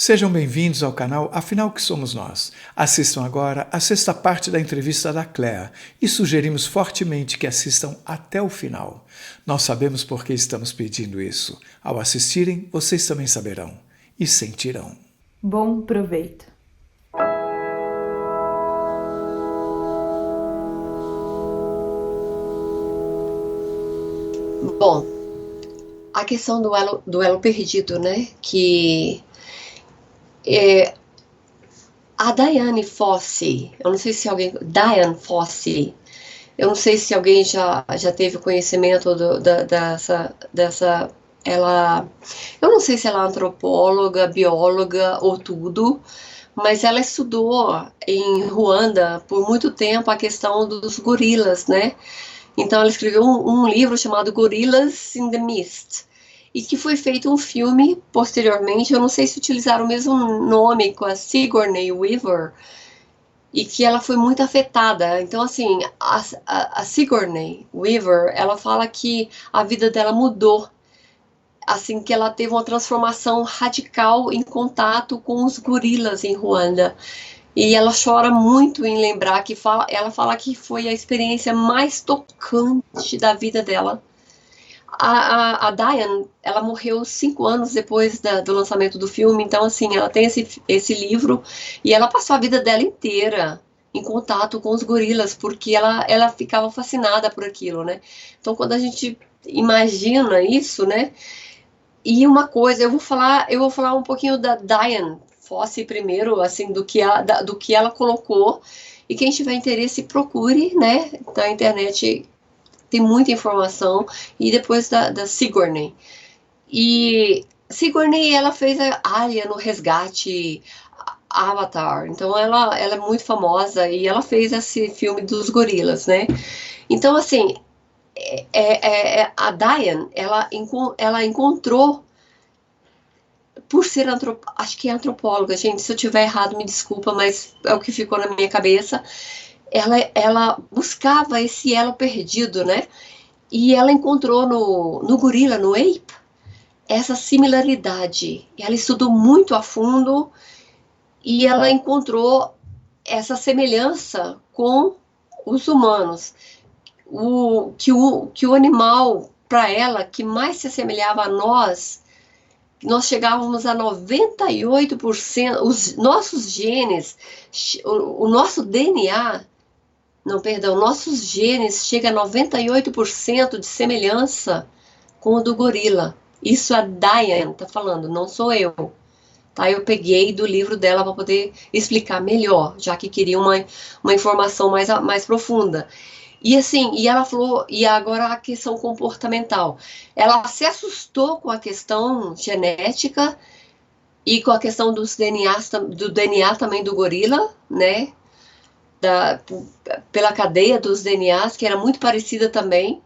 Sejam bem-vindos ao canal Afinal que Somos Nós. Assistam agora a sexta parte da entrevista da Cléa e sugerimos fortemente que assistam até o final. Nós sabemos por que estamos pedindo isso. Ao assistirem, vocês também saberão e sentirão. Bom proveito. Bom, a questão do elo perdido, né? Que a Diane Fossey, eu não sei se alguém. Diane Fossey, eu não sei se alguém já teve conhecimento dessa. Eu não sei se ela é antropóloga, bióloga ou tudo, mas ela estudou em Ruanda por muito tempo a questão dos gorilas, né? Então ela escreveu um livro chamado Gorillas in the Mist, e que foi feito um filme posteriormente, eu não sei se utilizaram o mesmo nome, com a Sigourney Weaver, e que ela foi muito afetada. Então, assim, a Sigourney Weaver, ela fala que a vida dela mudou, assim, que ela teve uma transformação radical em contato com os gorilas em Ruanda. E ela chora muito em lembrar que ela fala que foi a experiência mais tocante da vida dela. A Diane, ela morreu 5 anos depois do lançamento do filme, então, assim, ela tem esse livro e ela passou a vida dela inteira em contato com os gorilas, porque ela ficava fascinada por aquilo, né? Então, quando a gente imagina isso, né? E uma coisa, eu vou falar um pouquinho da Diane Fossey primeiro, assim, do que ela colocou, e quem tiver interesse, procure, né? Na internet tem muita informação, e depois da Sigourney. E Sigourney, ela fez a Arya no Resgate, Avatar, então ela é muito famosa, e ela fez esse filme dos gorilas, né? Então, assim, a Diane, ela encontrou, por ser acho que é antropóloga, gente, se eu tiver errado me desculpa, mas é o que ficou na minha cabeça, ela buscava esse elo perdido, né? E ela encontrou no gorila, no ape, essa similaridade. Ela estudou muito a fundo e ela encontrou essa semelhança com os humanos. Que o animal, para ela, que mais se assemelhava a nós chegávamos a 98%, os nossos genes, o nosso DNA, não, perdão, nossos genes chegam a 98% de semelhança com o do gorila. Isso a Diane tá falando, não sou eu. Tá? Eu peguei do livro dela para poder explicar melhor, já que queria uma informação mais profunda. E assim, e ela falou, e agora a questão comportamental. Ela se assustou com a questão genética e com a questão do DNA também do gorila, né? Pela cadeia dos DNAs, que era muito parecida também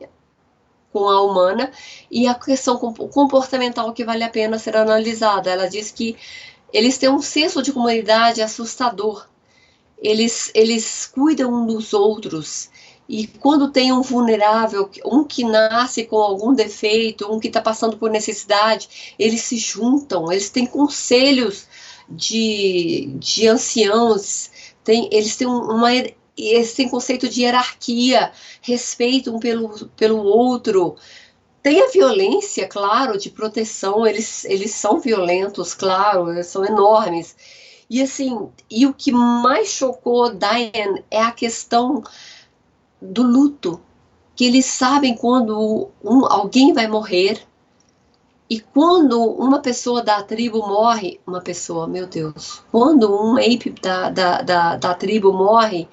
com a humana, e a questão comportamental que vale a pena ser analisada. Ela diz que eles têm um senso de comunidade assustador. Eles cuidam um dos outros. E quando tem um vulnerável, um que nasce com algum defeito, um que está passando por necessidade, eles se juntam, eles têm conselhos de anciãos, eles têm conceito de hierarquia, respeito um pelo outro. Tem a violência, claro, de proteção, eles são violentos, claro, eles são enormes. E assim, e o que mais chocou Diane é a questão do luto, que eles sabem quando alguém vai morrer, e quando uma pessoa da tribo morre, meu Deus, quando um ape da tribo morre,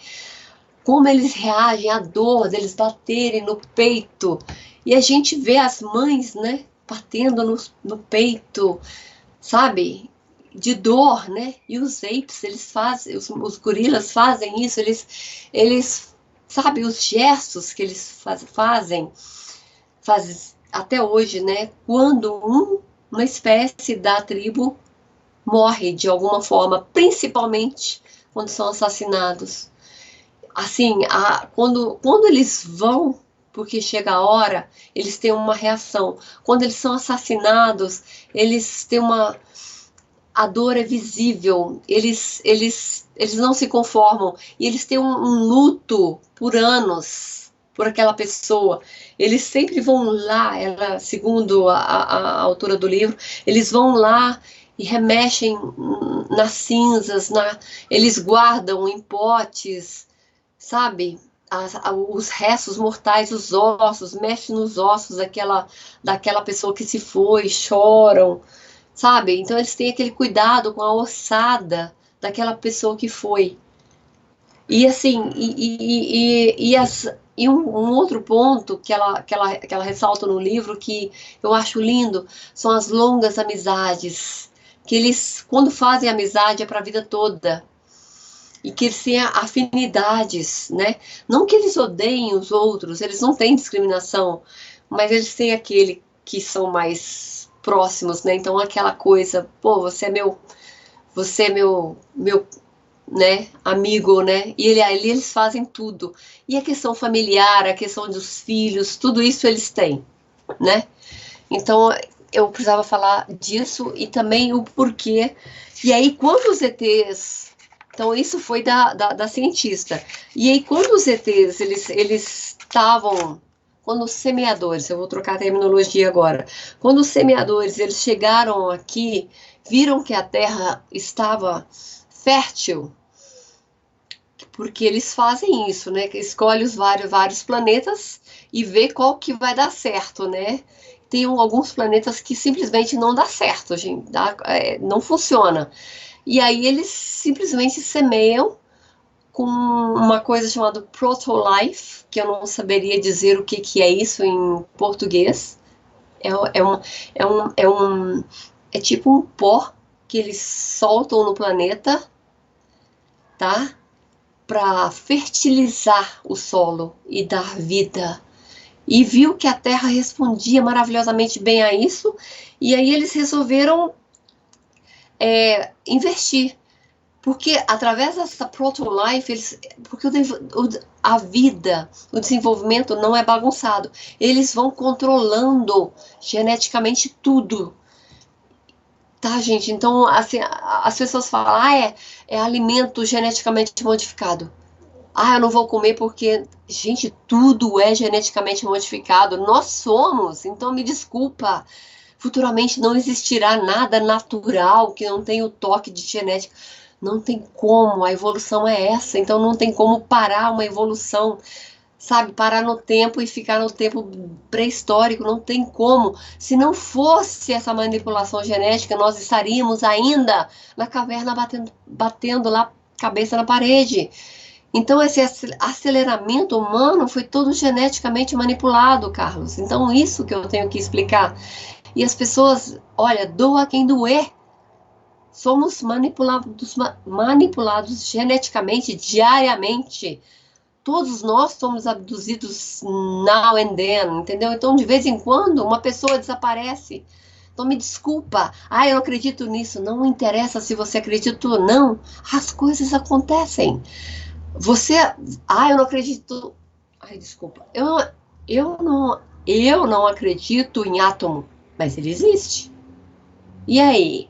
como eles reagem à dor deles baterem no peito, e a gente vê as mães, né, batendo no peito, sabe, de dor, né, e os apes, eles fazem, os gorilas fazem isso, eles sabe, os gestos que eles fazem até hoje, né? Quando uma espécie da tribo morre de alguma forma, principalmente quando são assassinados. Assim, quando eles vão, porque chega a hora, eles têm uma reação. Quando eles são assassinados, eles têm a dor é visível, eles não se conformam, e eles têm um luto por anos por aquela pessoa. Eles sempre vão lá, ela, segundo a autora do livro, eles vão lá e remexem nas cinzas, eles guardam em potes, sabe? Os restos mortais, os ossos, mexem nos ossos daquela pessoa que se foi, choram, sabe? Então eles têm aquele cuidado com a ossada daquela pessoa que foi. E assim, um outro ponto que ela ressalta no livro que eu acho lindo são as longas amizades, que eles, quando fazem amizade, é para a vida toda. E que eles têm afinidades, né? Não que eles odeiem os outros, eles não têm discriminação, mas eles têm aquele que são mais próximos, né? Então aquela coisa, pô, você é meu, né, amigo, né? E ali eles fazem tudo. E a questão familiar, a questão dos filhos, tudo isso eles têm, né? Então eu precisava falar disso e também o porquê. E aí quando os ETs... Então, isso foi da cientista. E aí, quando os ETs, eles estavam... Quando os semeadores, eu vou trocar a terminologia agora. Quando os semeadores, eles chegaram aqui, viram que a Terra estava fértil, porque eles fazem isso, né? Que escolhe os vários planetas e vê qual que vai dar certo, né? Tem alguns planetas que simplesmente não dá certo, gente, não funciona. E aí eles simplesmente semeiam com uma coisa chamada Proto-Life, que eu não saberia dizer o que é isso em português. É tipo um pó que eles soltam no planeta, tá? Para fertilizar o solo e dar vida. E viu que a Terra respondia maravilhosamente bem a isso, e aí eles resolveram investir. Porque através dessa Proto-Life, porque a vida, o desenvolvimento não é bagunçado. Eles vão controlando geneticamente tudo. Tá, gente? Então, assim, as pessoas falam, é alimento geneticamente modificado. Eu não vou comer porque, gente, tudo é geneticamente modificado. Nós somos, então me desculpa. Futuramente não existirá nada natural que não tenha o toque de genética. Não tem como, a evolução é essa. Então não tem como parar uma evolução, sabe? Parar no tempo e ficar no tempo pré-histórico. Não tem como. Se não fosse essa manipulação genética, nós estaríamos ainda na caverna batendo lá cabeça na parede. Então, esse aceleramento humano foi todo geneticamente manipulado, Carlos. Então, isso que eu tenho que explicar. E as pessoas, olha, doa quem doer. Somos manipulados geneticamente, diariamente. Todos nós somos abduzidos now and then, entendeu? Então, de vez em quando, uma pessoa desaparece. Então, me desculpa. Eu não acredito nisso. Não interessa se você acredita ou não. As coisas acontecem. Eu não acredito... desculpa. Eu não acredito em átomo, mas ele existe. E aí?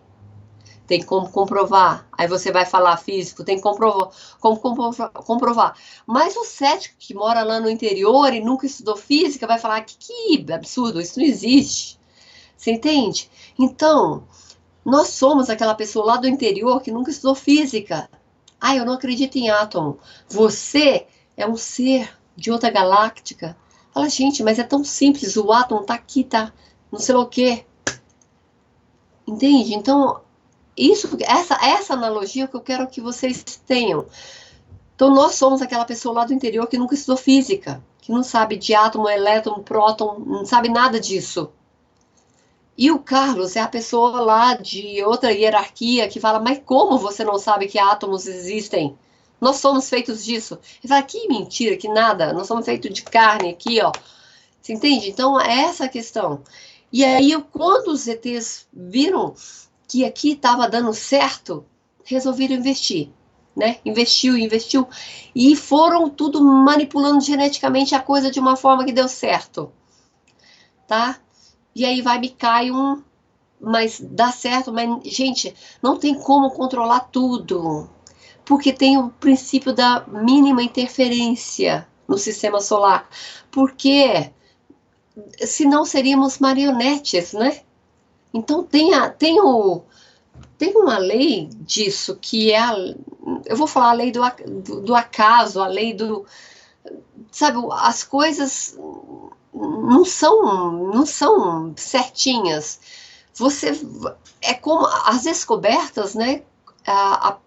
Tem como comprovar. Aí você vai falar físico, tem como comprovar. Mas o cético que mora lá no interior e nunca estudou física vai falar que absurdo, isso não existe. Você entende? Então, nós somos aquela pessoa lá do interior que nunca estudou física. Eu não acredito em átomo. Você é um ser de outra galáctica. Fala, gente, mas é tão simples. O átomo tá aqui, tá? Não sei lá o quê. Entende? Então, essa analogia que eu quero que vocês tenham. Então, nós somos aquela pessoa lá do interior que nunca estudou física, que não sabe de átomo, elétron, próton, não sabe nada disso. E o Carlos é a pessoa lá de outra hierarquia que fala, mas como você não sabe que átomos existem? Nós somos feitos disso. Ele fala, que mentira, que nada, nós somos feitos de carne aqui, ó. Você entende? Então, é essa a questão. E aí, quando os ETs viram que aqui estava dando certo, resolveram investir, né? Investiu, e foram tudo manipulando geneticamente a coisa de uma forma que deu certo, tá? E aí me cai mas dá certo, mas, gente, não tem como controlar tudo, porque tem o princípio da mínima interferência no sistema solar, porque senão seríamos marionetes, né? Então tem uma lei disso, que é eu vou falar a lei do acaso, a lei do, sabe, as coisas não são certinhas. Você é como as descobertas, né? A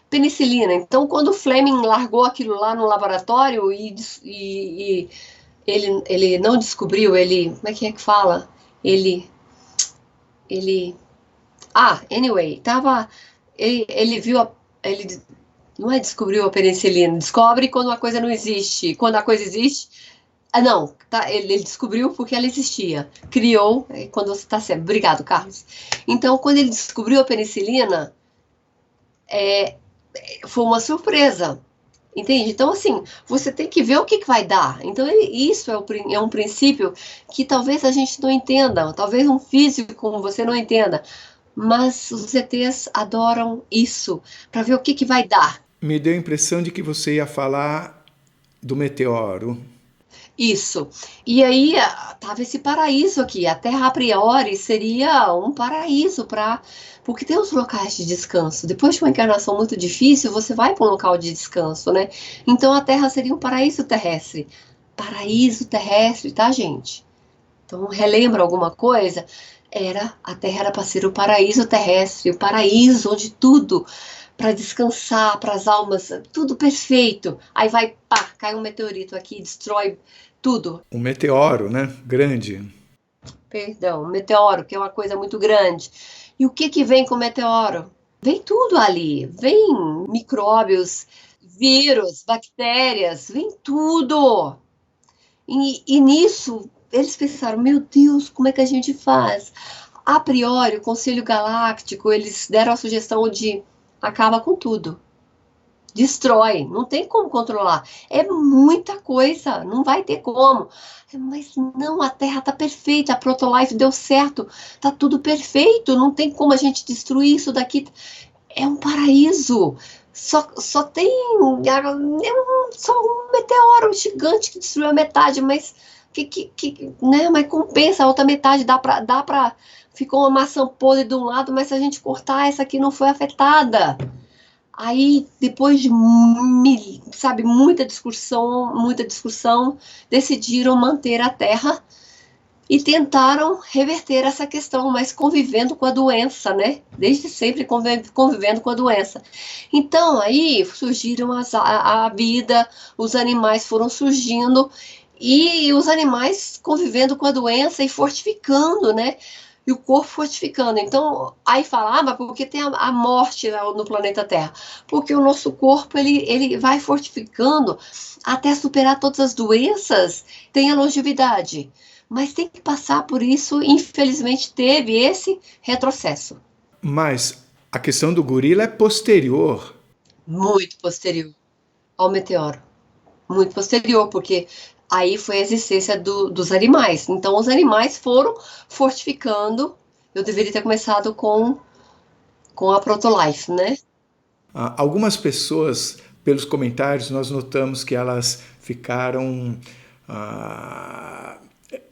penicilina. Então, quando o Fleming largou aquilo lá no laboratório e ele não descobriu, como é que fala? Ele, ele, anyway, ele viu ele não é descobriu a penicilina, descobre quando a coisa não existe. Quando a coisa existe, não, tá, ele descobriu porque ela existia. Criou, quando você está certo. Obrigado, Carlos. Então, quando ele descobriu a penicilina, foi uma surpresa. Entende? Então, assim, você tem que ver o que vai dar. Então, isso é um princípio que talvez a gente não entenda, talvez um físico como você não entenda, mas os ETs adoram isso, para ver o que vai dar. Me deu a impressão de que você ia falar do meteoro. Isso. E aí tava esse paraíso aqui. A Terra a priori seria um paraíso porque tem os locais de descanso. Depois de uma encarnação muito difícil, você vai para um local de descanso, né? Então a Terra seria um paraíso terrestre. Paraíso terrestre, tá, gente? Então relembra alguma coisa? A Terra era para ser o paraíso terrestre, o paraíso onde tudo para descansar, para as almas, tudo perfeito. Aí vai, pá, cai um meteorito aqui, destrói tudo. Um meteoro, né? Grande. Perdão, meteoro, que é uma coisa muito grande. E o que vem com o meteoro? Vem tudo ali. Vem micróbios, vírus, bactérias, vem tudo. E nisso, eles pensaram, meu Deus, como é que a gente faz? A priori, o Conselho Galáctico, eles deram a sugestão de acaba com tudo. Destrói, não tem como controlar. É muita coisa, não vai ter como. Mas não, a Terra está perfeita, a Protolife deu certo, tá tudo perfeito, não tem como a gente destruir isso daqui. É um paraíso. Só tem só um meteoro gigante que destruiu a metade, mas né, mas compensa, a outra metade dá para ficou uma maçã podre de um lado, mas se a gente cortar, essa aqui não foi afetada. Aí, depois de, sabe, muita discussão, decidiram manter a Terra e tentaram reverter essa questão, mas convivendo com a doença, né? Desde sempre convivendo com a doença. Então, aí surgiram a vida, os animais foram surgindo e os animais convivendo com a doença e fortificando, né? E o corpo fortificando. Então, aí fala, mas por que tem a morte no planeta Terra? Porque o nosso corpo, ele vai fortificando até superar todas as doenças, tem a longevidade. Mas tem que passar por isso, infelizmente teve esse retrocesso. Mas a questão do gorila é posterior. Muito posterior ao meteoro. Muito posterior, porque aí foi a existência dos animais. Então, os animais foram fortificando. Eu deveria ter começado com a Protolife, né? Algumas pessoas, pelos comentários, nós notamos que elas ficaram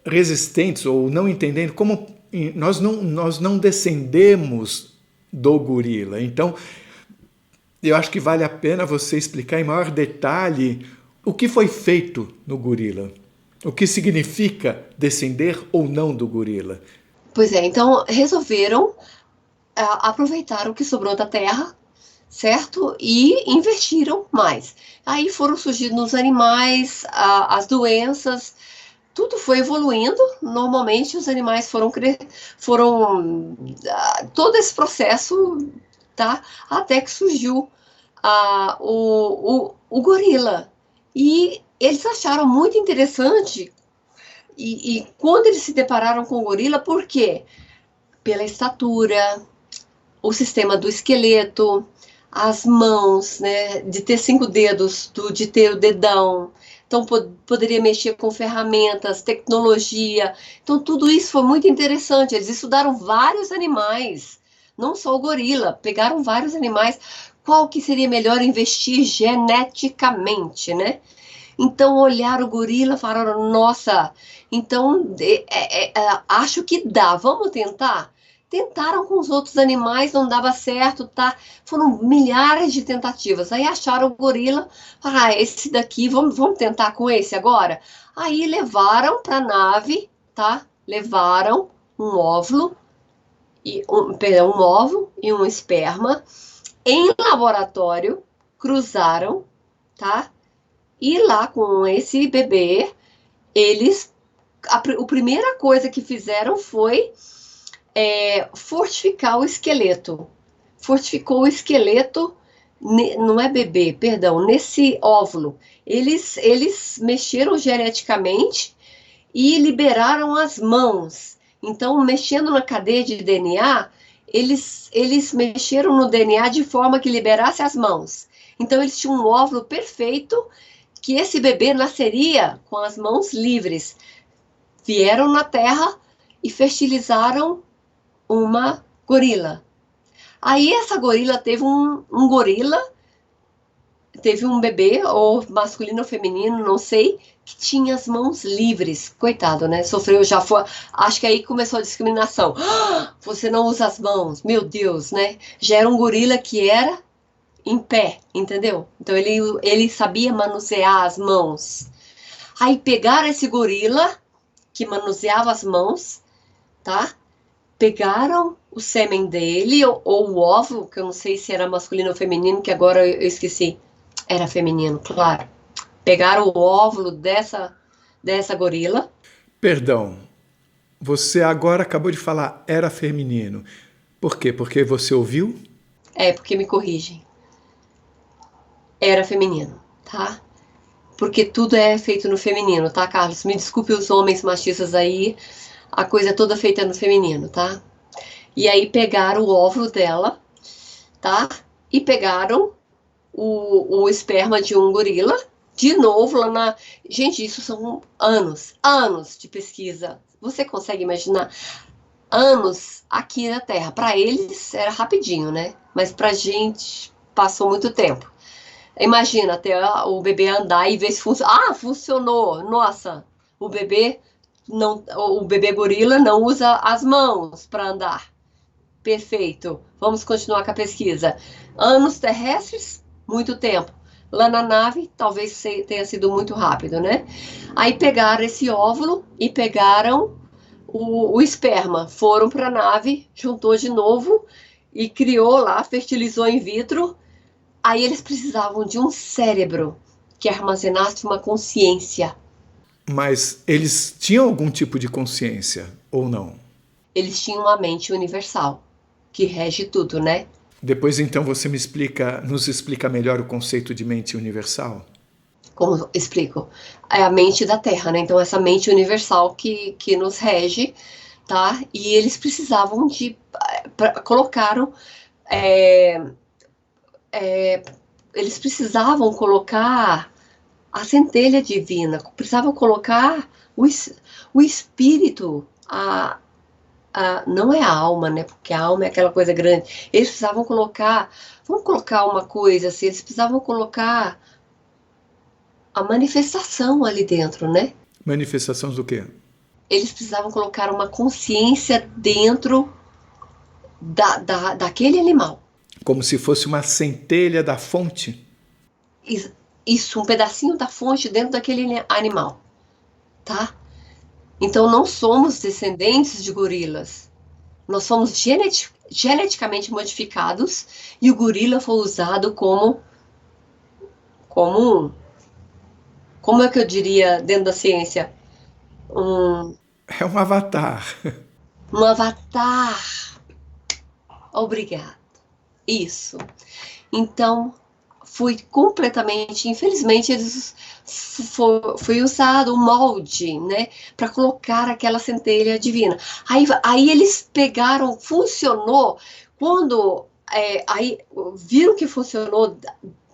resistentes ou não entendendo como nós não descendemos do gorila. Então, eu acho que vale a pena você explicar em maior detalhe o que foi feito no gorila. O que significa descender ou não do gorila. Pois é, então resolveram aproveitar o que sobrou da terra, certo? E investiram mais. Aí foram surgindo nos animais as doenças, tudo foi evoluindo. Normalmente os animais foram todo esse processo, tá? Até que surgiu o gorila. E eles acharam muito interessante. E quando eles se depararam com o gorila, por quê? Pela estatura, o sistema do esqueleto, as mãos, né? De ter 5 dedos, de ter o dedão. Então então poderia mexer com ferramentas, tecnologia. Então tudo isso foi muito interessante. Eles estudaram vários animais, não só o gorila, pegaram vários animais. Qual que seria melhor investir geneticamente, né? Então olharam o gorila e falaram, nossa, então acho que dá, vamos tentar? Tentaram com os outros animais, não dava certo, tá? Foram milhares de tentativas. Aí acharam o gorila, esse daqui, vamos tentar com esse agora? Aí levaram para a nave, tá? Levaram um óvulo, um óvulo e um esperma em laboratório, cruzaram, tá? E lá com esse bebê, a primeira coisa que fizeram foi fortificar o esqueleto. Fortificou o esqueleto, não é bebê, perdão, nesse óvulo. Eles mexeram geneticamente e liberaram as mãos. Então, mexendo na cadeia de DNA, eles mexeram no DNA de forma que liberasse as mãos. Então, eles tinham um óvulo perfeito, que esse bebê nasceria com as mãos livres. Vieram na Terra e fertilizaram uma gorila. Aí essa gorila teve teve um bebê, ou masculino ou feminino, não sei, que tinha as mãos livres. Coitado, né? Sofreu, já foi. Acho que aí começou a discriminação. Você não usa as mãos, meu Deus, né? Já era um gorila que era em pé, entendeu? Então ele sabia manusear as mãos. Aí pegaram esse gorila que manuseava as mãos, tá? Pegaram o sêmen dele, ou o óvulo, que eu não sei se era masculino ou feminino, que agora eu esqueci. Era feminino, claro. Pegaram o óvulo dessa gorila. Perdão, você agora acabou de falar era feminino. Por quê? Porque você ouviu? Porque me corrigem. Era feminino, tá? Porque tudo é feito no feminino, tá, Carlos? Me desculpe os homens machistas aí, a coisa é toda feita no feminino, tá? E aí pegaram o óvulo dela, tá? E pegaram o esperma de um gorila, de novo lá na... Gente, isso são anos de pesquisa. Você consegue imaginar? Anos aqui na Terra. Para eles era rapidinho, né? Mas pra gente passou muito tempo. Imagina, até o bebê andar e ver se funciona. Funcionou! Nossa, o bebê gorila não usa as mãos para andar. Perfeito. Vamos continuar com a pesquisa. Anos terrestres, muito tempo. Lá na nave, talvez tenha sido muito rápido, né? Aí pegaram esse óvulo e pegaram o esperma. Foram para a nave, juntou de novo e criou lá, fertilizou in vitro. Aí eles precisavam de um cérebro que armazenasse uma consciência. Mas eles tinham algum tipo de consciência, ou não? Eles tinham uma mente universal, que rege tudo, né? Depois então você nos explica melhor o conceito de mente universal? Como explico? É a mente da Terra, né? Então essa mente universal que nos rege, tá? E eles precisavam colocaram eles precisavam colocar a centelha divina, precisavam colocar o espírito, não é a alma, né? Porque a alma é aquela coisa grande. Eles precisavam colocar, vamos colocar uma coisa assim, eles precisavam colocar a manifestação ali dentro, né? Manifestações do quê? Eles precisavam colocar uma consciência dentro daquele animal. Como se fosse uma centelha da fonte? Isso, um pedacinho da fonte dentro daquele animal, tá? Então não somos descendentes de gorilas. Nós somos geneticamente modificados e o gorila foi usado como é que eu diria dentro da ciência? É um avatar. Um avatar. Obrigada. Isso. Então, foi completamente, infelizmente, foi usado o molde, né, para colocar aquela centelha divina. Aí eles pegaram, funcionou, quando aí viram que funcionou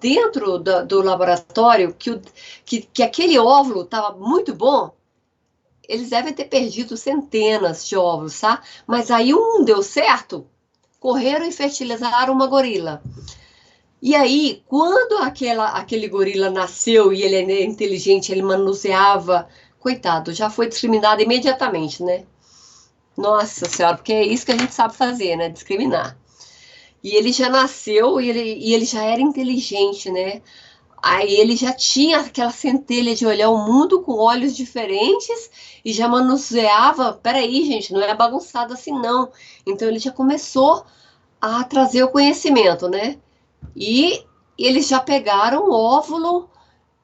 dentro do laboratório, que aquele óvulo estava muito bom, eles devem ter perdido centenas de óvulos, tá? Mas aí um deu certo, correram e fertilizaram uma gorila. E aí, quando aquele gorila nasceu e ele é inteligente, ele manuseava, coitado, já foi discriminado imediatamente, né? Nossa Senhora, porque é isso que a gente sabe fazer, né? Discriminar. E ele já nasceu e ele já era inteligente, né? Aí ele já tinha aquela centelha de olhar o mundo com olhos diferentes e já manuseava. Peraí, gente, não é bagunçado assim, não. Então ele já começou a trazer o conhecimento, né? E eles já pegaram o óvulo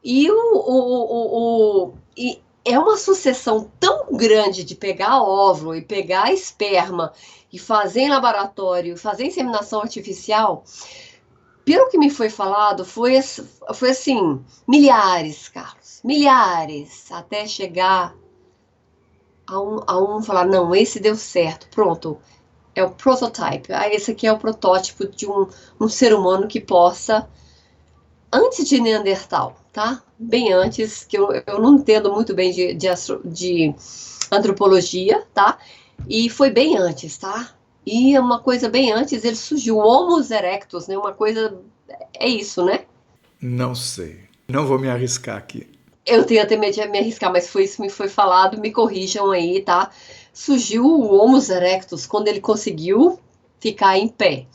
e e é uma sucessão tão grande de pegar óvulo e pegar esperma e fazer em laboratório, fazer inseminação artificial. Pelo que me foi falado, foi assim, milhares, Carlos, milhares, até chegar a um falar, não, esse deu certo, pronto, é o prototype. Ah, esse aqui é o protótipo de um ser humano que possa, antes de Neandertal, tá? Bem antes, que eu não entendo muito bem de antropologia, tá? E foi bem antes, tá? E uma coisa bem antes, ele surgiu, o Homo erectus, né? Uma coisa, é isso, né? Não sei. Não vou me arriscar aqui. Eu tenho até medo de me arriscar, mas foi isso que me foi falado, me corrijam aí, tá? Surgiu o Homo erectus quando ele conseguiu ficar em pé.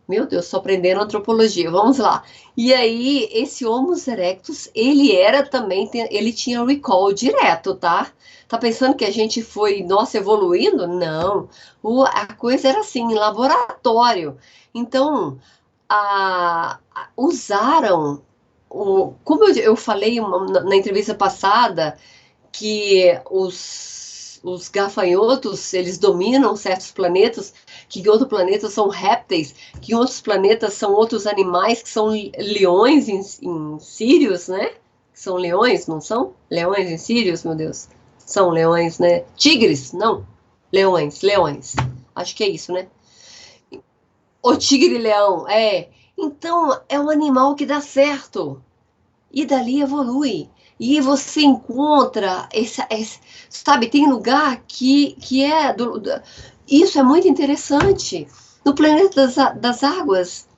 Meu Deus, estou aprendendo antropologia, vamos lá. E aí, esse Homo erectus, ele era também, ele tinha recall direto, tá? Tá pensando que a gente foi, nossa, evoluindo? Não. A coisa era assim, em laboratório. Então, usaram, como eu falei na entrevista passada, que os gafanhotos, eles dominam certos planetas, que em outros planetas são répteis, que em outros planetas são outros animais, que são leões em Sírios, né? São leões, não são? Leões em Sírios, meu Deus. São leões, né? Tigres, não. Leões. Acho que é isso, né? O tigre-leão, é. Então, é um animal que dá certo. E dali evolui. E você encontra, sabe, tem lugar que é... isso é muito interessante. No planeta das águas,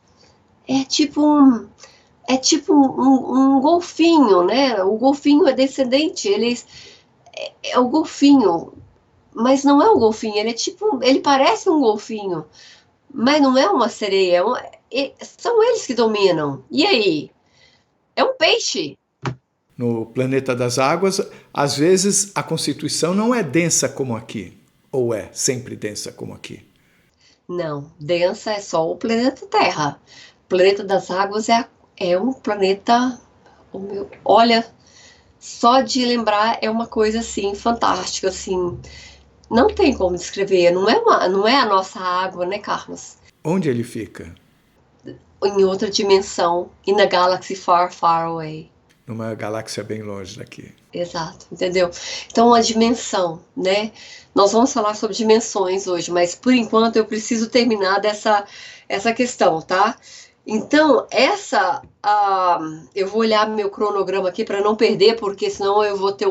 é tipo um golfinho, né? O golfinho é descendente, é o golfinho, mas não é um golfinho, ele parece um golfinho, mas não é uma sereia, são eles que dominam. E aí? É um peixe. No planeta das águas, às vezes a constituição não é densa como aqui. Ou é sempre densa como aqui? Não, densa é só o planeta Terra. O planeta das águas é um planeta. Olha, só de lembrar é uma coisa assim fantástica, assim. Não tem como descrever. Não é a nossa água, né, Carlos? Onde ele fica? Em outra dimensão, in a galaxy far, far away. Numa galáxia bem longe daqui. Exato, entendeu? Então, a dimensão, né? Nós vamos falar sobre dimensões hoje, mas por enquanto eu preciso terminar essa questão, tá? Então, eu vou olhar meu cronograma aqui para não perder, porque senão eu vou ter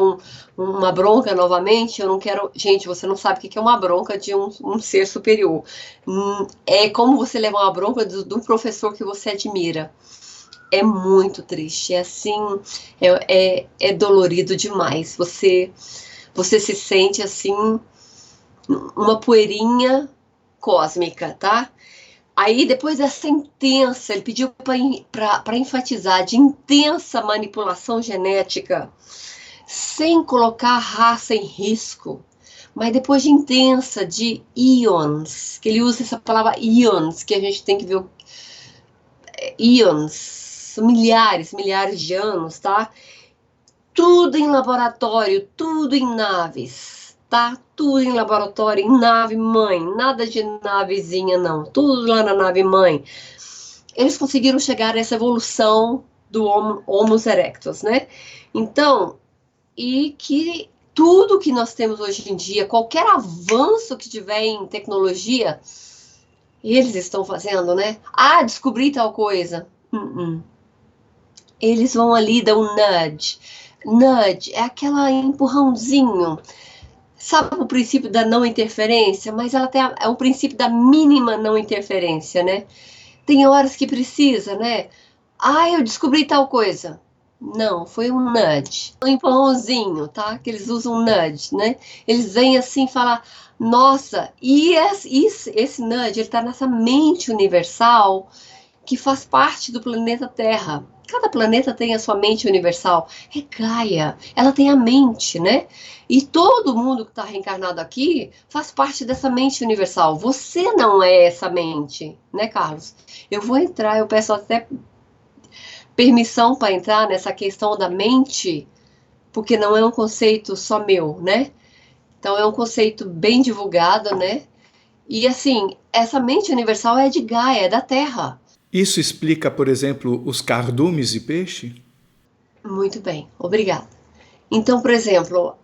uma bronca novamente. Eu não quero. Gente, você não sabe o que é uma bronca de um ser superior. É como você levar uma bronca do professor que você admira. É muito triste, é assim, é dolorido demais. Você se sente assim, uma poeirinha cósmica, tá? Aí depois dessa intensa, ele pediu para enfatizar, de intensa manipulação genética, sem colocar a raça em risco, mas depois de intensa, de íons, que ele usa essa palavra íons, que a gente tem que ver íons, milhares de anos, tá? Tudo em laboratório, tudo em naves, tá? Tudo em laboratório, em nave mãe, nada de navezinha não, tudo lá na nave mãe. Eles conseguiram chegar a essa evolução do Homo erectus, né? Então, e que tudo que nós temos hoje em dia, qualquer avanço que tiver em tecnologia, eles estão fazendo, né? Ah, descobri tal coisa. eles vão ali, dão um nudge. Nudge é aquela empurrãozinho. Sabe o princípio da não interferência? Mas ela é o princípio da mínima não interferência, né? Tem horas que precisa, né? Ah, eu descobri tal coisa. Não, foi um nudge. Um empurrãozinho, tá? Que eles usam nudge, né? Eles vêm assim falar, nossa, e esse nudge, ele tá nessa mente universal que faz parte do planeta Terra. Cada planeta tem a sua mente universal. É Gaia, ela tem a mente, né? E todo mundo que está reencarnado aqui faz parte dessa mente universal. Você não é essa mente, né, Carlos? Eu vou entrar, eu peço até permissão para entrar nessa questão da mente, porque não é um conceito só meu, né? Então é um conceito bem divulgado, né? E assim, essa mente universal é de Gaia, é da Terra. Isso explica, por exemplo, os cardumes de peixe? Muito bem, obrigada. Então, por exemplo,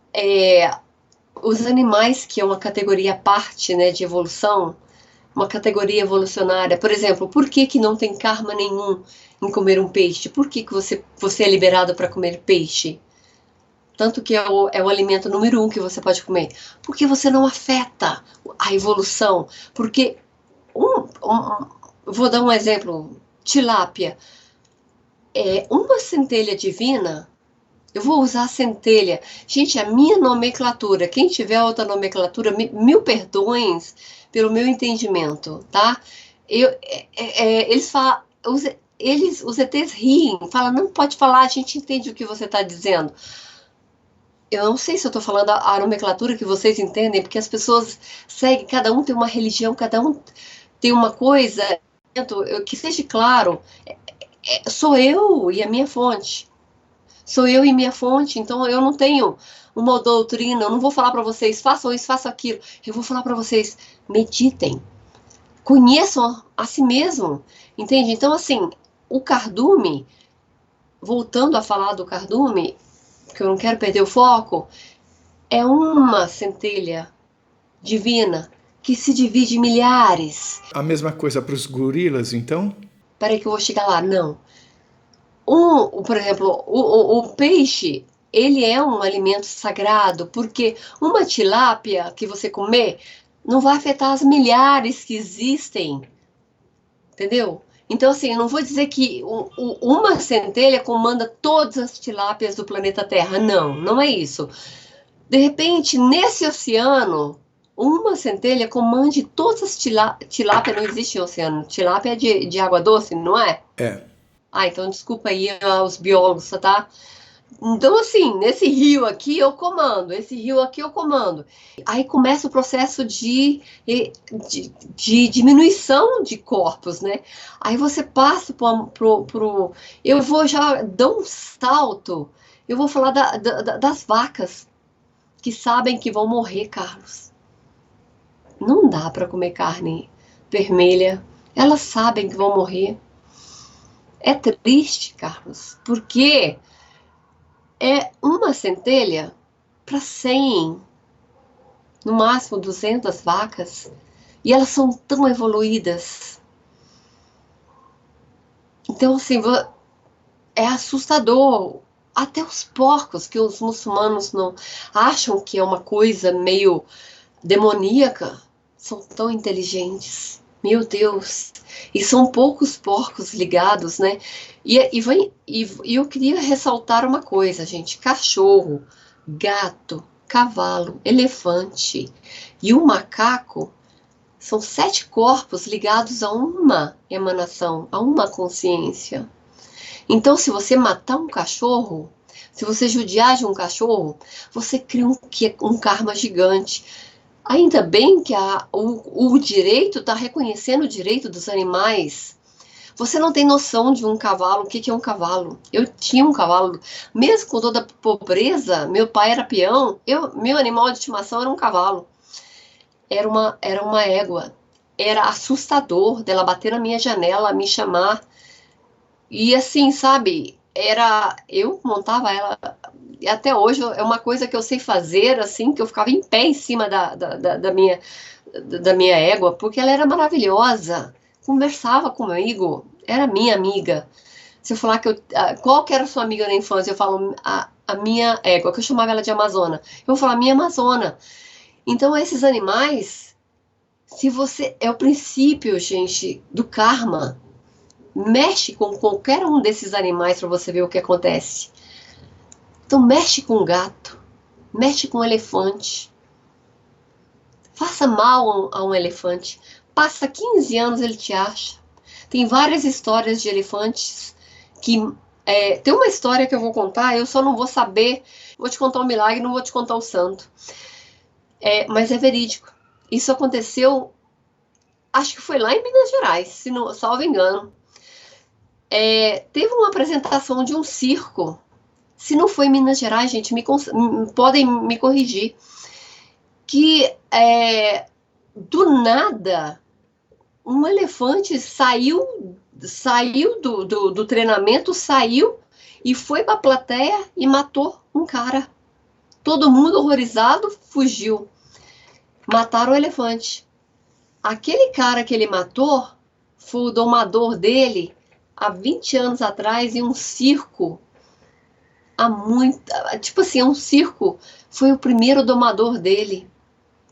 os animais, que é uma categoria à parte, né, de evolução, uma categoria evolucionária, por exemplo, por que que não tem karma nenhum em comer um peixe? Por que que você é liberado para comer peixe? Tanto que é o alimento número 1 que você pode comer. Porque você não afeta a evolução. Porque, vou dar um exemplo, tilápia. Uma centelha divina, eu vou usar centelha. Gente, a minha nomenclatura, quem tiver outra nomenclatura, mil perdões pelo meu entendimento, tá? Eles falam, os ETs riem, falam, não pode falar, a gente entende o que você está dizendo. Eu não sei se eu estou falando a nomenclatura que vocês entendem, porque as pessoas seguem, cada um tem uma religião, cada um tem uma coisa, que seja claro, sou eu e a minha fonte. Sou eu e minha fonte, então eu não tenho uma doutrina, eu não vou falar para vocês, façam isso, façam aquilo. Eu vou falar para vocês, meditem, conheçam a si mesmo, entende? Então, assim, o cardume, voltando a falar do cardume, que eu não quero perder o foco, é uma centelha divina que se divide em milhares. A mesma coisa para os gorilas, então? Peraí que eu vou chegar lá, não. Por exemplo, o peixe, ele é um alimento sagrado, porque uma tilápia que você comer não vai afetar as milhares que existem, entendeu? Então, assim, eu não vou dizer que uma centelha comanda todas as tilápias do planeta Terra, não, não é isso. De repente, nesse oceano, uma centelha comande todas as tilápias, não existe oceano, tilápia é de água doce, não é? É. Ah, então desculpa aí os biólogos, tá? Então, assim, nesse rio aqui eu comando, esse rio aqui eu comando. Aí começa o processo de diminuição de corpos, né? Aí você passa pro. Eu vou já dar um salto, eu vou falar das vacas que sabem que vão morrer, Carlos. Não dá para comer carne vermelha, elas sabem que vão morrer. É triste, Carlos, porque é uma centelha para 100, no máximo 200 vacas, e elas são tão evoluídas. Então, assim, é assustador. Até os porcos, que os muçulmanos não acham que é uma coisa meio demoníaca, são tão inteligentes. Meu Deus! E são poucos porcos ligados, né? E eu queria ressaltar uma coisa, gente. Cachorro, gato, cavalo, elefante e o macaco são 7 corpos ligados a uma emanação, a uma consciência. Então, se você matar um cachorro, se você judiar de um cachorro, você cria um karma gigante. Ainda bem que o direito está reconhecendo o direito dos animais. Você não tem noção de um cavalo, o que é um cavalo. Eu tinha um cavalo, mesmo com toda a pobreza, meu pai era peão, meu animal de estimação era um cavalo. Era uma égua. Era assustador dela bater na minha janela, me chamar. E assim, sabe, eu montava ela, e até hoje é uma coisa que eu sei fazer, assim, que eu ficava em pé em cima da minha égua, porque ela era maravilhosa, conversava comigo, era minha amiga. Se eu falar qual que era a sua amiga na infância, eu falo a minha égua, que eu chamava ela de Amazona. Eu vou falar minha Amazona. Então, esses animais, se você... É o princípio, gente, do karma. Mexe com qualquer um desses animais para você ver o que acontece. Então, mexe com o gato, mexe com o elefante. Faça mal a um elefante. Passa 15 anos, ele te acha. Tem várias histórias de elefantes que... tem uma história que eu vou contar, eu só não vou saber. Vou te contar um milagre, não vou te contar o santo. Mas é verídico. Isso aconteceu, acho que foi lá em Minas Gerais, se não, salvo engano. Teve uma apresentação de um circo. Se não foi em Minas Gerais, gente, podem me corrigir. Que do nada, um elefante saiu do treinamento, saiu e foi para a plateia e matou um cara. Todo mundo horrorizado, fugiu. Mataram o elefante. Aquele cara que ele matou foi o domador dele há 20 anos atrás em um circo. Tipo assim, um circo. Foi o primeiro domador dele.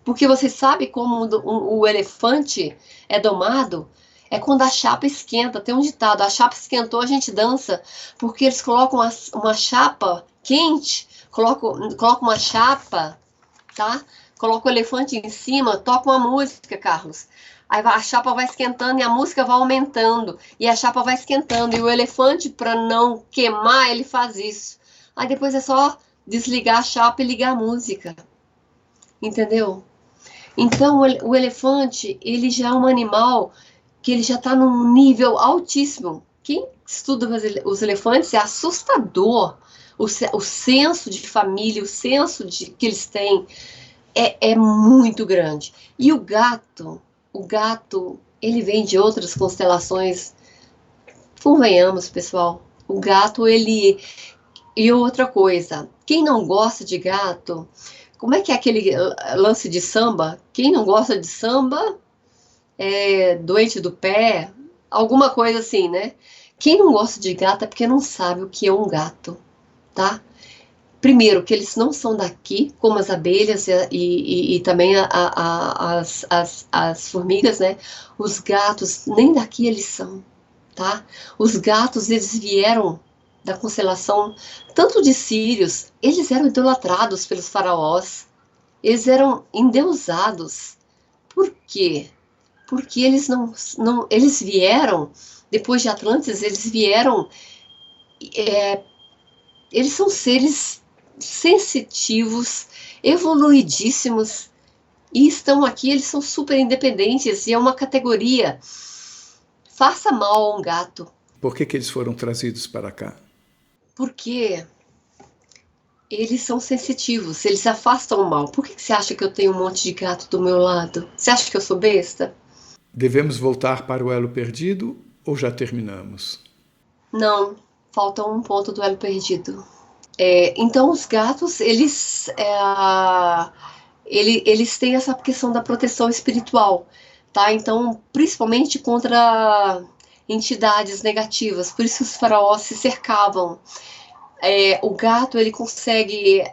Porque você sabe como o elefante é domado? É quando a chapa esquenta. Tem um ditado, a chapa esquentou, a gente dança. Porque eles colocam uma chapa quente, colocam uma chapa, tá? Coloca o elefante em cima, toca uma música, Carlos. Aí a chapa vai esquentando e a música vai aumentando. E a chapa vai esquentando. E o elefante, para não queimar, ele faz isso. Aí depois é só desligar a chapa e ligar a música. Entendeu? Então, o elefante, ele já é um animal que ele já está num nível altíssimo. Quem estuda os elefantes é assustador. O senso de família, o senso que eles têm é muito grande. E o gato, ele vem de outras constelações. Convenhamos, pessoal. O gato, ele... E outra coisa, quem não gosta de gato... Como é que é aquele lance de samba? Quem não gosta de samba é doente do pé, alguma coisa assim, né? Quem não gosta de gato é porque não sabe o que é um gato, tá? Primeiro, que eles não são daqui, como as abelhas e também as formigas, né? Os gatos, nem daqui eles são, tá? Os gatos, eles vieram da constelação, tanto de Sírios, eles eram idolatrados pelos faraós, eles eram endeusados. Por quê? Porque eles eles vieram, depois de Atlantis, eles vieram, eles são seres sensitivos, evoluidíssimos, e estão aqui, eles são super independentes, e é uma categoria. Faça mal a um gato. Por que eles foram trazidos para cá? Porque eles são sensitivos, eles afastam o mal. Por que você acha que eu tenho um monte de gato do meu lado? Você acha que eu sou besta? Devemos voltar para o elo perdido ou já terminamos? Não, falta um ponto do elo perdido. Então os gatos, eles têm essa questão da proteção espiritual, tá? Então, principalmente contra entidades negativas, por isso os faraós se cercavam. O gato, ele consegue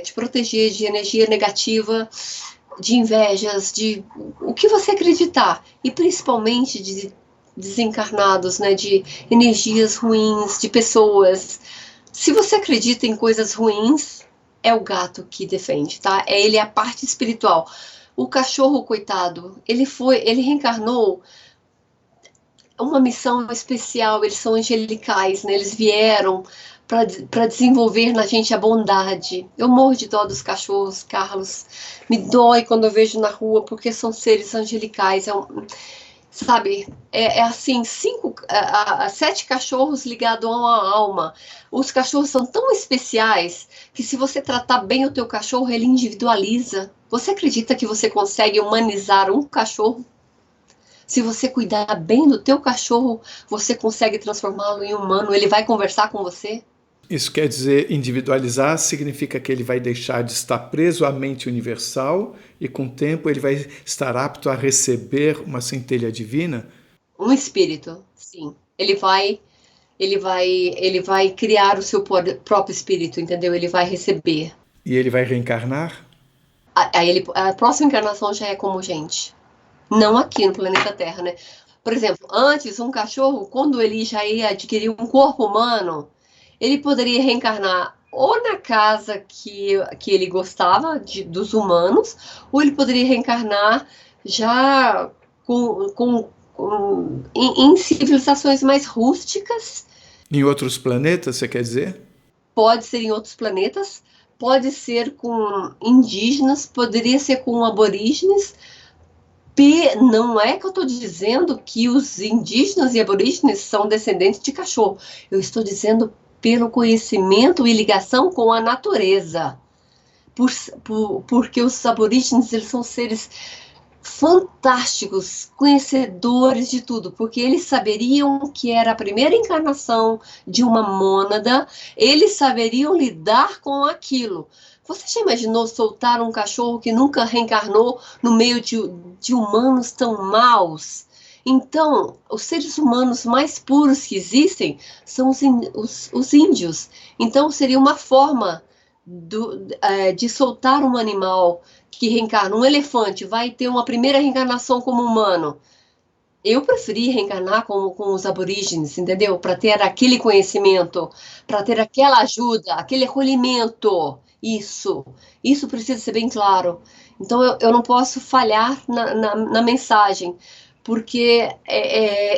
te proteger de energia negativa, de invejas, de o que você acreditar, e principalmente de desencarnados, né, de energias ruins, de pessoas. Se você acredita em coisas ruins, é o gato que defende, tá? Ele é a parte espiritual. O cachorro, coitado, ele reencarnou uma missão especial, eles são angelicais, né? Eles vieram para desenvolver na gente a bondade. Eu morro de dó dos cachorros, Carlos. Me dói quando eu vejo na rua, porque são seres angelicais. Sabe, assim, 7 cachorros ligados a uma alma. Os cachorros são tão especiais que se você tratar bem o teu cachorro, ele individualiza. Você acredita que você consegue humanizar um cachorro? Se você cuidar bem do teu cachorro, você consegue transformá-lo em humano. Ele vai conversar com você? Isso quer dizer, individualizar significa que ele vai deixar de estar preso à mente universal e com o tempo ele vai estar apto a receber uma centelha divina? Um espírito, sim. Ele vai ele vai criar o seu próprio espírito, entendeu? Ele vai receber. E ele vai reencarnar? A próxima encarnação já é como gente. Não aqui no planeta Terra, né? Por exemplo, antes um cachorro, quando ele já ia adquirir um corpo humano, ele poderia reencarnar ou na casa que ele gostava dos humanos, ou ele poderia reencarnar já em civilizações mais rústicas. Em outros planetas, você quer dizer? Pode ser em outros planetas, pode ser com indígenas, poderia ser com aborígenes. Não é que eu estou dizendo que os indígenas e aborígenes são descendentes de cachorro. Eu estou dizendo pelo conhecimento e ligação com a natureza. Porque os aborígenes, eles são seres fantásticos, conhecedores de tudo, porque eles saberiam que era a primeira encarnação de uma mônada, eles saberiam lidar com aquilo. Você já imaginou soltar um cachorro que nunca reencarnou no meio de humanos tão maus? Então, os seres humanos mais puros que existem são os índios. Então, seria uma forma de soltar um animal que reencarna. Um elefante vai ter uma primeira reencarnação como humano. Eu preferi reencarnar com os aborígenes, entendeu? Para ter aquele conhecimento, para ter aquela ajuda, aquele acolhimento. Isso precisa ser bem claro. Então, eu não posso falhar na mensagem, porque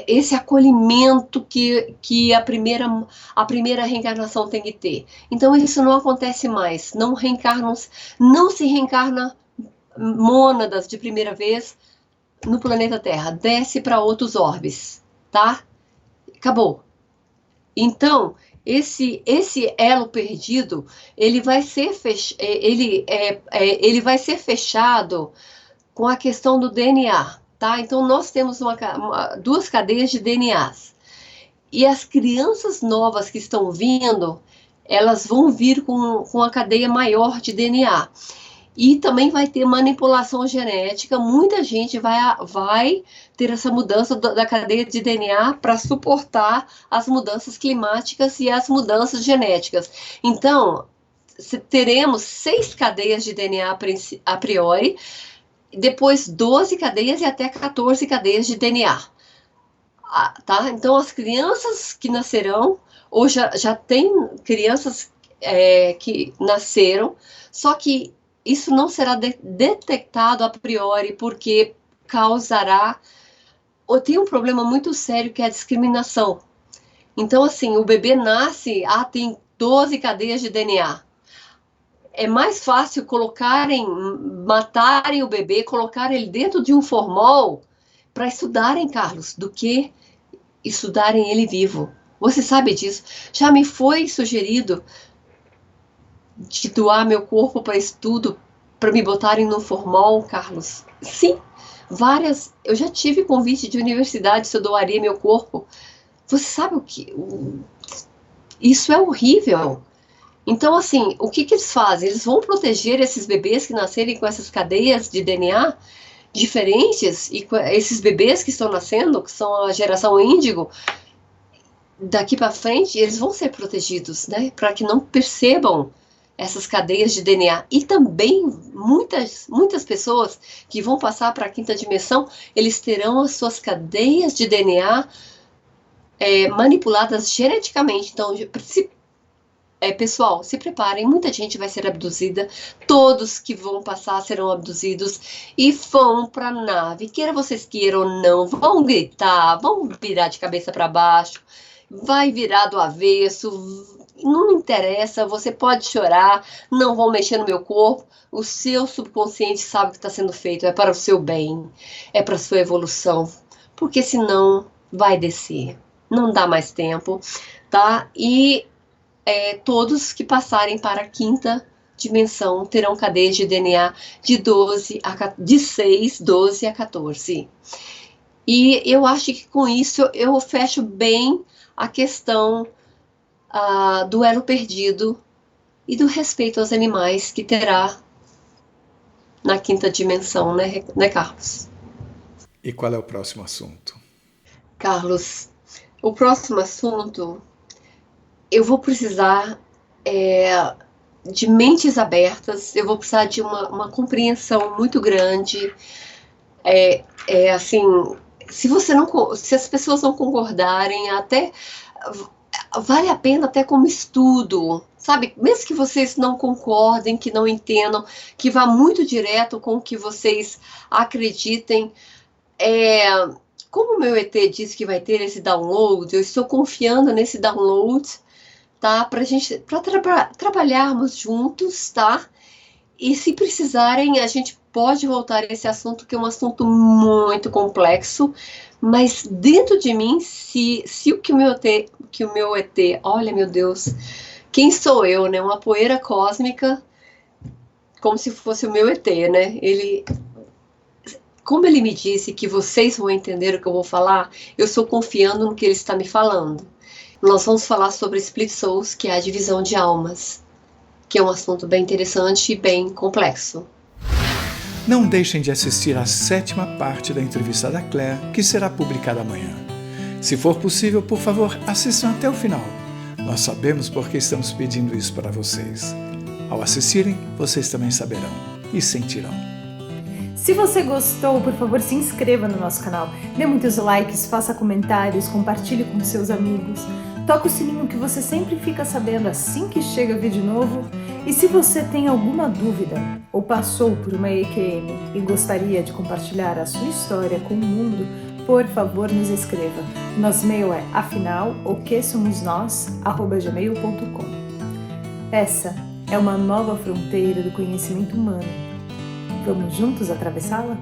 esse acolhimento que a primeira reencarnação tem que ter. Então, isso não acontece mais. Não se reencarna mônadas de primeira vez no planeta Terra. Desce para outros orbes, tá? Acabou. Então, esse elo perdido, ele vai ser fechado com a questão do DNA, tá? Então, nós temos duas cadeias de DNAs. E as crianças novas que estão vindo, elas vão vir com a cadeia maior de DNA. E também vai ter manipulação genética. Muita gente vai ter essa mudança da cadeia de DNA para suportar as mudanças climáticas e as mudanças genéticas. Então, teremos 6 cadeias de DNA a priori, depois 12 cadeias e até 14 cadeias de DNA. Tá? Então, as crianças que nascerão, ou já tem crianças que nasceram, só que isso não será detectado a priori, porque causará, ou tem um problema muito sério que é a discriminação. Então, assim, o bebê nasce, tem 12 cadeias de DNA. É mais fácil matarem o bebê, colocar ele dentro de um formol para estudarem, Carlos, do que estudarem ele vivo. Você sabe disso? Já me foi sugerido de doar meu corpo para estudo, para me botarem no formol, Carlos. Sim, várias. Eu já tive convite de universidade se eu doaria meu corpo. Você sabe o que? Isso é horrível. Então, assim, o que eles fazem? Eles vão proteger esses bebês que nascerem com essas cadeias de DNA diferentes, e esses bebês que estão nascendo, que são a geração índigo, daqui para frente, eles vão ser protegidos, né? Para que não percebam essas cadeias de DNA. E também muitas pessoas que vão passar para a quinta dimensão, eles terão as suas cadeias de DNA manipuladas geneticamente. Então, pessoal, se preparem, muita gente vai ser abduzida, todos que vão passar serão abduzidos e vão para a nave, queira vocês queiram ou não, vão gritar, vão virar de cabeça para baixo, vai virar do avesso, não interessa, você pode chorar, não vão mexer no meu corpo, o seu subconsciente sabe o que está sendo feito, é para o seu bem, é para a sua evolução, porque senão vai descer, não dá mais tempo, tá? E todos que passarem para a quinta dimensão terão cadeias de DNA de 6, 12 a 14. E eu acho que com isso eu fecho bem a questão do elo perdido e do respeito aos animais que terá na quinta dimensão, né, Carlos? E qual é o próximo assunto? Carlos, o próximo assunto eu vou precisar de mentes abertas, eu vou precisar de uma compreensão muito grande. Assim, se as pessoas não concordarem, até vale a pena até como estudo, sabe? Mesmo que vocês não concordem, que não entendam, que vá muito direto com o que vocês acreditem. Como o meu ET disse que vai ter esse download, eu estou confiando nesse download, tá? Para trabalharmos juntos, tá? E se precisarem, a gente pode voltar a esse assunto, que é um assunto muito complexo, mas dentro de mim, se o que o meu ET, olha, meu Deus, quem sou eu, né? Uma poeira cósmica, como se fosse o meu ET, né? Como ele me disse que vocês vão entender o que eu vou falar, eu estou confiando no que ele está me falando. Nós vamos falar sobre Split Souls, que é a divisão de almas, que é um assunto bem interessante e bem complexo. Não deixem de assistir à 7ª parte da entrevista da Claire, que será publicada amanhã. Se for possível, por favor, assistam até o final. Nós sabemos porque estamos pedindo isso para vocês. Ao assistirem, vocês também saberão e sentirão. Se você gostou, por favor, se inscreva no nosso canal, dê muitos likes, faça comentários, compartilhe com seus amigos, toque o sininho que você sempre fica sabendo assim que chega vídeo novo. E se você tem alguma dúvida ou passou por uma EQM e gostaria de compartilhar a sua história com o mundo, por favor, nos escreva. Nosso e-mail é afinal-o-que-somos-nós@gmail.com. Essa é uma nova fronteira do conhecimento humano. Vamos juntos atravessá-la?